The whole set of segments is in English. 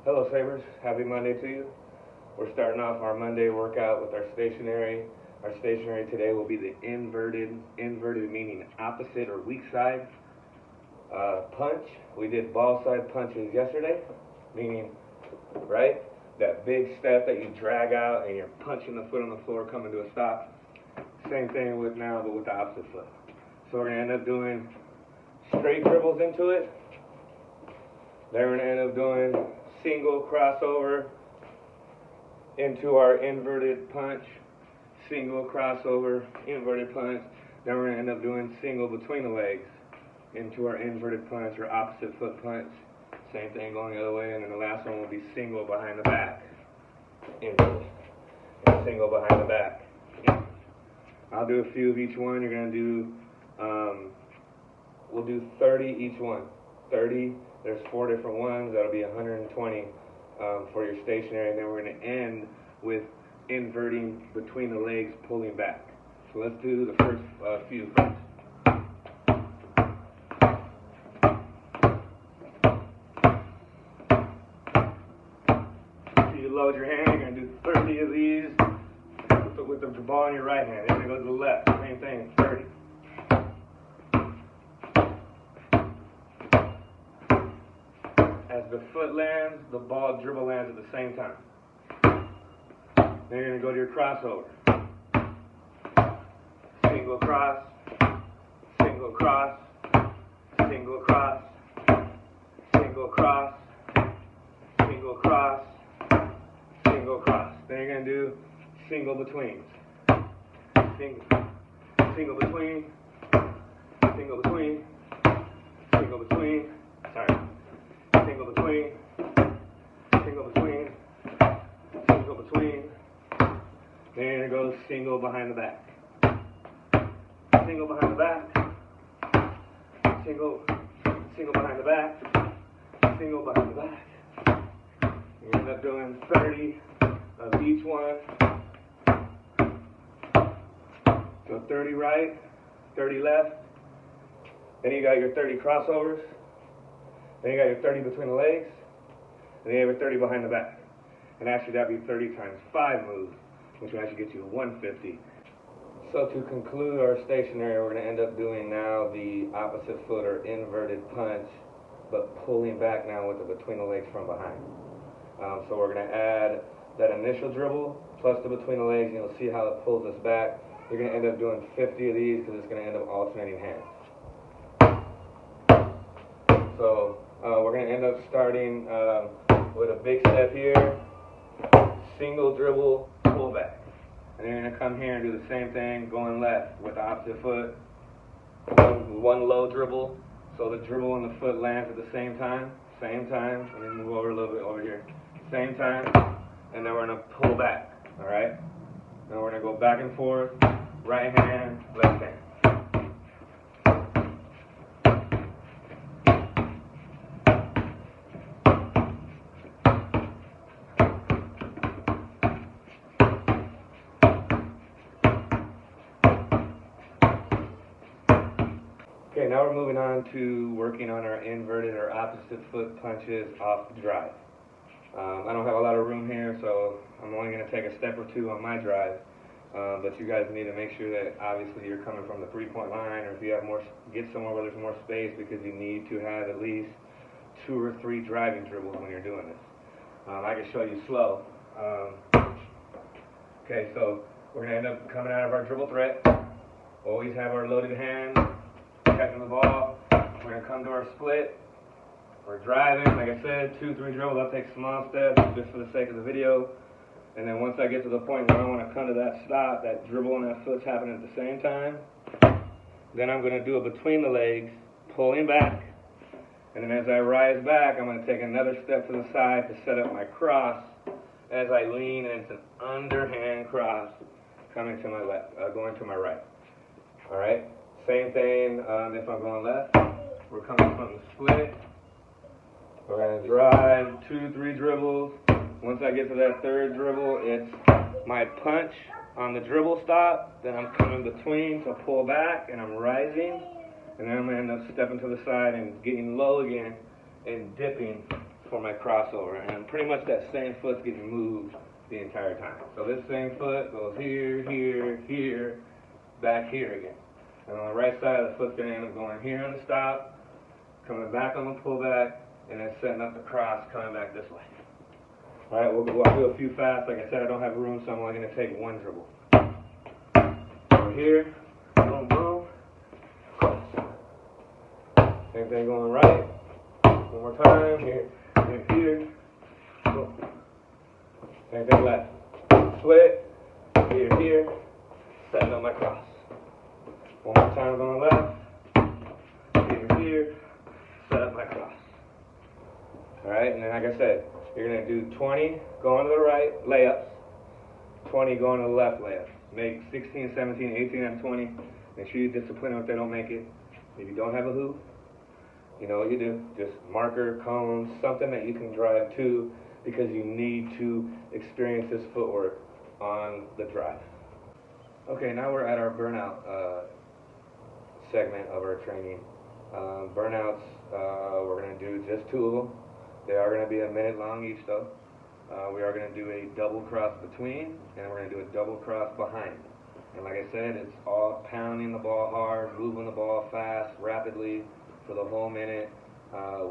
Hello Sabers, happy Monday to you. We're starting off our Monday workout with our stationary. Our stationary today will be the inverted meaning opposite or weak side punch. We did ball side punches yesterday, meaning, right, that big step that you drag out and you're punching the foot on the floor coming to a stop. Same thing with now, but with the opposite foot. So we're going to end up doing straight dribbles into it. Then we're going to end up doing single crossover into our inverted punch, single crossover, inverted punch. Then we're going to end up doing single between the legs into our inverted punch or opposite foot punch. Same thing going the other way, and then the last one will be single behind the back, into it, and single behind the back. I'll do a few of each one. You're going to do, we'll do 30 each one. 30, there's 4 different ones. That'll be 120 for your stationary. And then we're going to end with inverting between the legs, pulling back. So let's do the first few first. So you load your hand, you're going to do 30 of these with the ball in your right hand. Then you go to the left, same thing, 30. As the foot lands, the ball dribble lands at the same time. Then you're going to go to your crossover. Single cross, single cross, single cross, single cross, single cross, single cross. Then you're going to do single betweens. Single between, single between, single between, sorry. Single between, single between, single between. Then you're going to go single behind the back. Single behind the back. Single behind the back. Single behind the back. You end up doing 30 of each one. So 30 right, 30 left. Then you got your 30 crossovers. Then you got your 30 between the legs, and then you have your 30 behind the back. And actually that'd be 30 times 5 moves, which will actually get you to 150. So to conclude our stationary, we're going to end up doing now the opposite foot or inverted punch, but pulling back now with the between the legs from behind. So we're going to add that initial dribble plus the between the legs, and you'll see how it pulls us back. You're going to end up doing 50 of these because it's going to end up alternating hands. So we're going to end up starting with a big step here, single dribble, pull back. And then you're going to come here and do the same thing, going left with the opposite foot. One low dribble, so the dribble and the foot lands at the same time. Let me move over a little bit over here. Same time, and then we're going to pull back, all right? Then we're going to go back and forth, right hand, left hand. Okay, now we're moving on to working on our inverted or opposite foot punches off the drive. I don't have a lot of room here, so I'm only going to take a step or two on my drive. But you guys need to make sure that obviously you're coming from the 3-point line, or if you have more, get somewhere where there's more space, because you need to have at least 2 or 3 driving dribbles when you're doing this. I can show you slow. Okay, so we're going to end up coming out of our dribble threat. Always have our loaded hand, catching the ball. We're going to come to our split. We're driving, like I said, 2, 3 dribbles. I'll take small steps just for the sake of the video. And then once I get to the point where I want to come to that stop, that dribble and that foot's happening at the same time, then I'm going to do it between the legs, pulling back. And then as I rise back, I'm going to take another step to the side to set up my cross as I lean, and it's an underhand cross coming to my left, going to my right. All right? Same thing if I'm going left. We're coming from the split. We're going to drive 2, 3 dribbles. Once I get to that 3rd dribble, it's my punch on the dribble stop. Then I'm coming between to pull back, and I'm rising. And then I'm going to end up stepping to the side and getting low again and dipping for my crossover, and pretty much that same foot's getting moved the entire time. So this same foot goes here, here, here, back here again. And on the right side, the foot's going to end up going here on the stop, coming back on the pullback, and then setting up the cross, coming back this way. All right, I'll do a few fast. Like I said, I don't have room, so I'm only going to take one dribble. Over here, boom, boom, cross. Same thing going right. One more time, here, here, here, boom. Same thing left. Split, here, here, setting up my cross. One more time going left, here, here, set up my cross. Alright, and then like I said, you're going to do 20 going to the right, layups, 20 going to the left, layups. Make 16, 17, 18 out of 20. Make sure you discipline them if they don't make it. If you don't have a hoop, you know what you do. Just marker, cones, something that you can drive to, because you need to experience this footwork on the drive. Okay, now we're at our burnout segment of our training. Burnouts, we're going to do just 2 of them. They are going to be a minute long each though. We are going to do a double cross between, and we're going to do a double cross behind. And like I said, it's all pounding the ball hard, moving the ball fast, rapidly for the whole minute,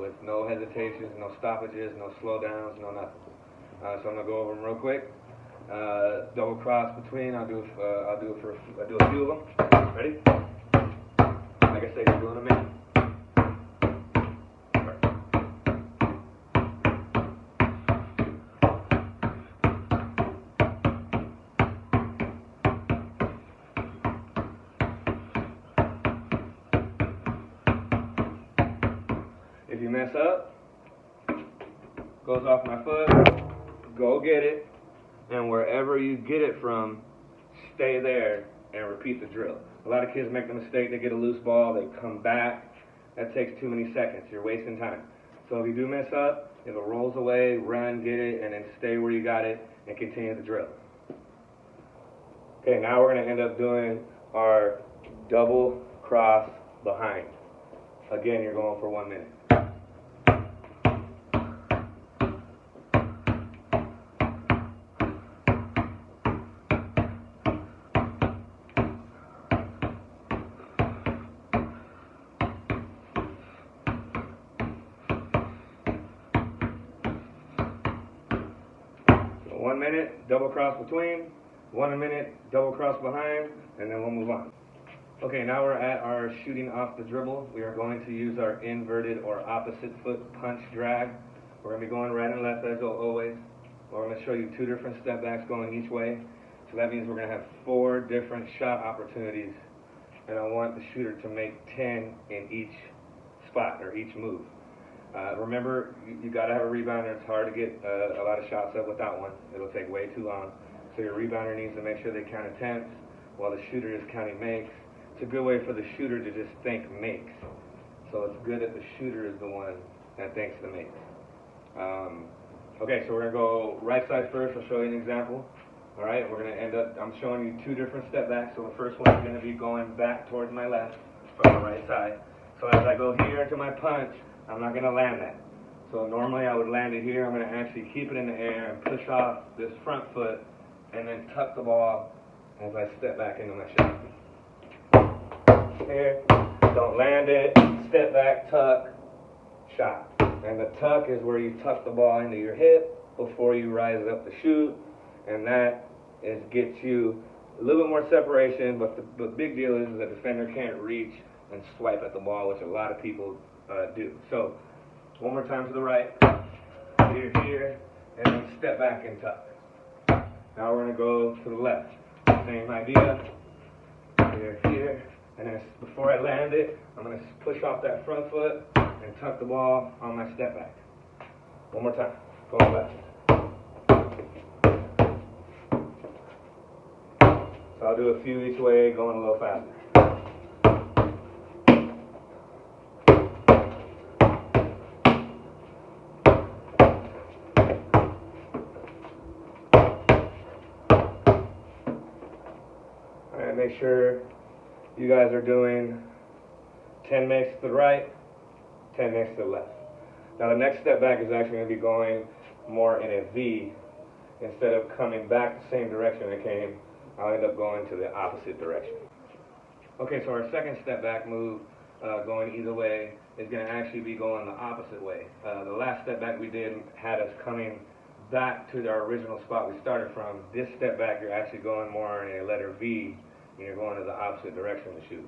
with no hesitations, no stoppages, no slowdowns, no nothing. So I'm going to go over them real quick. Double cross between, I'll do a few of them. Ready? Like I said, you're doing a minute. If you mess up, goes off my foot, go get it, and wherever you get it from, stay there and repeat the drill. A lot of kids make the mistake, they get a loose ball, they come back. That takes too many seconds. You're wasting time. So if you do mess up, if it rolls away, run, get it, and then stay where you got it and continue the drill. Okay, now we're going to end up doing our double cross behind. Again, you're going for 1 minute. 1 minute, double cross between, 1 minute, double cross behind, and then we'll move on. Okay, now we're at our shooting off the dribble. We are going to use our inverted or opposite foot punch drag. We're going to be going right and left as always. We're going to show you 2 different step backs going each way. So that means we're going to have 4 different shot opportunities, and I want the shooter to make 10 in each spot or each move. Remember, you got to have a rebounder. It's hard to get a lot of shots up without one. It'll take way too long. So your rebounder needs to make sure they count attempts while the shooter is counting makes. It's a good way for the shooter to just think makes. So it's good that the shooter is the one that thinks the makes. Okay, so we're going to go right side first. I'll show you an example. All right, we're going to end up, I'm showing you 2 different step backs. So the first one is going to be going back towards my left from the right side. So as I go here into my punch, I'm not going to land that. So normally I would land it here. I'm going to actually keep it in the air and push off this front foot and then tuck the ball as I step back into my shot. Here, don't land it, step back, tuck, shot. And the tuck is where you tuck the ball into your hip before you rise up to shoot, and that gets you a little bit more separation, but the big deal is the defender can't reach and swipe at the ball, which a lot of people do. So, one more time to the right, here, here, and then step back and tuck. Now we're going to go to the left. Same idea, here, here, and then before I land it, I'm going to push off that front foot and tuck the ball on my step back. One more time, going left. So I'll do a few each way, going a little faster. Make sure you guys are doing 10 makes to the right, 10 makes to the left. Now the next step back is actually going to be going more in a V. Instead of coming back the same direction I came, I'll end up going to the opposite direction. Okay, so our second step back move, going either way, is going to actually be going the opposite way. The last step back we did had us coming back to our original spot we started from. This step back, you're actually going more in a letter V, and you're going to the opposite direction to shoot.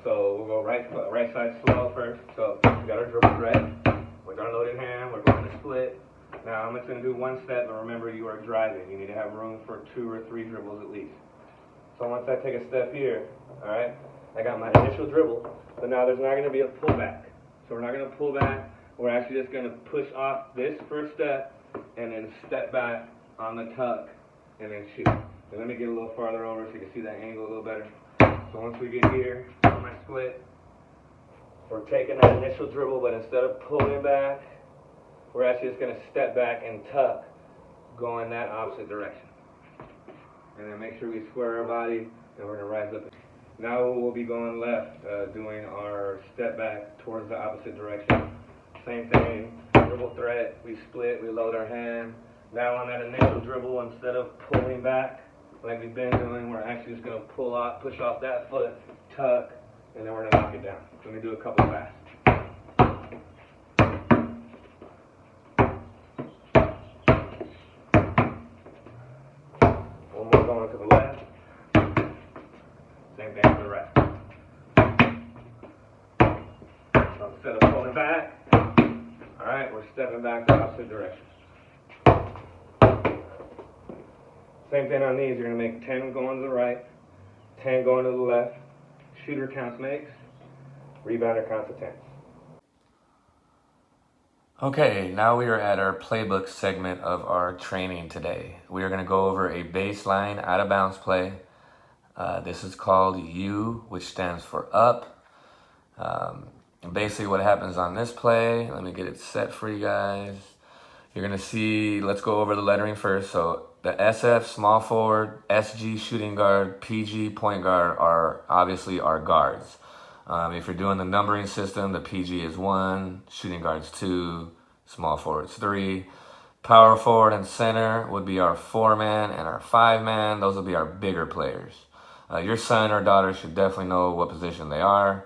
So we'll go right side slow first. So we got our dribble thread with our loaded hand. We're going to split. Now I'm just going to do one step, but remember you are driving. You need to have room for 2 or 3 dribbles at least. So once I take a step here, all right, I got my initial dribble, but now there's not going to be a pullback. So we're not going to pull back. We're actually just going to push off this first step and then step back on the tuck and then shoot. So let me get a little farther over so you can see that angle a little better. So once we get here on my split, we're taking that initial dribble, but instead of pulling back, we're actually just going to step back and tuck, going that opposite direction. And then make sure we square our body, and we're going to rise up. Now we'll be going left, doing our step back towards the opposite direction. Same thing, dribble thread, we split, we load our hand. Now on that initial dribble, instead of pulling back like we've been doing, we're actually just going to push off that foot, tuck, and then we're going to knock it down. Let me do a couple fast. One more going to the left. Same thing to the right. So instead of pulling back, all right, we're stepping back the opposite direction. Same thing on these. You're going to make 10 going to the right, 10 going to the left. Shooter counts makes, rebounder counts to 10. Okay, now we are at our playbook segment of our training today. We are going to go over a baseline out of bounds play. This is called U, which stands for up. And basically what happens on this play, let me get it set for you guys. You're going to see, let's go over the lettering first. So the SF, small forward, SG, shooting guard, PG, point guard are obviously our guards. If you're doing the numbering system, the PG is 1, shooting guard's 2, small forward's 3. Power forward and center would be our 4-man and our 5-man. Those will be our bigger players. Your son or daughter should definitely know what position they are.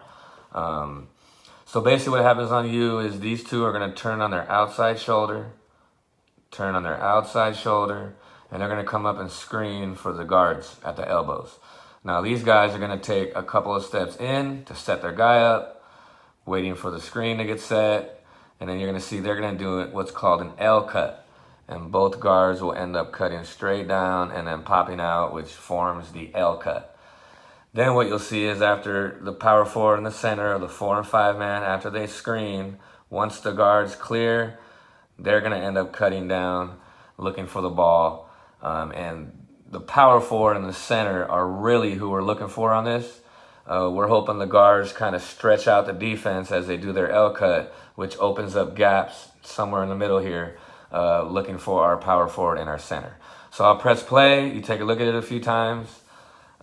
So basically what happens on you is these two are going to turn on their outside shoulder, and they're going to come up and screen for the guards at the elbows. Now these guys are going to take a couple of steps in to set their guy up, waiting for the screen to get set, and then you're going to see they're going to do what's called an L cut, and both guards will end up cutting straight down and then popping out, which forms the L cut. Then what you'll see is after the power forward in the center of the 4 and 5 man, after they screen, once the guards clear, they're going to end up cutting down, looking for the ball, and the power forward and the center are really who we're looking for on this. We're hoping the guards kind of stretch out the defense as they do their L cut, which opens up gaps somewhere in the middle here, looking for our power forward and our center. So I'll press play. You take a look at it a few times.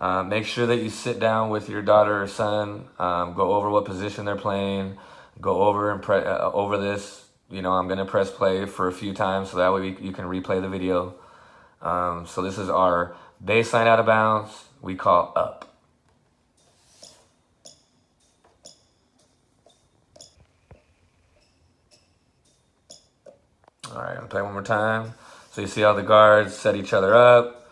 Make sure that you sit down with your daughter or son, go over what position they're playing, go over and over this. You know, I'm going to press play for a few times so that way you can replay the video. So this is our baseline out of bounds, we call up. All right, I'll play one more time. So you see how the guards set each other up.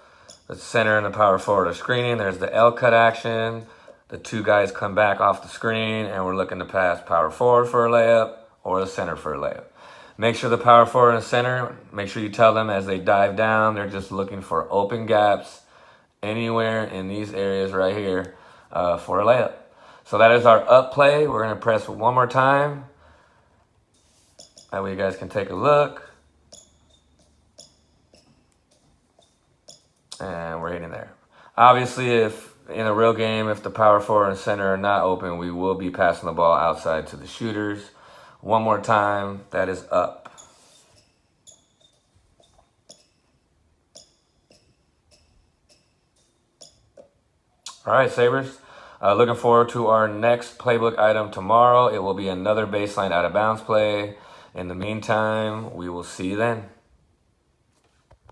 The center and the power forward are screening. There's the L cut action. The two guys come back off the screen and we're looking to pass power forward for a layup or the center for a layup. Make sure the power forward and center, make sure you tell them as they dive down, they're just looking for open gaps anywhere in these areas right here for a layup. So that is our up play. We're going to press one more time. That way you guys can take a look. And we're hitting there. Obviously, if in a real game, if the power forward and center are not open, we will be passing the ball outside to the shooters. One more time, that is up. All right, Sabers. Looking forward to our next playbook item tomorrow. It will be another baseline out of bounds play. In the meantime, we will see you then.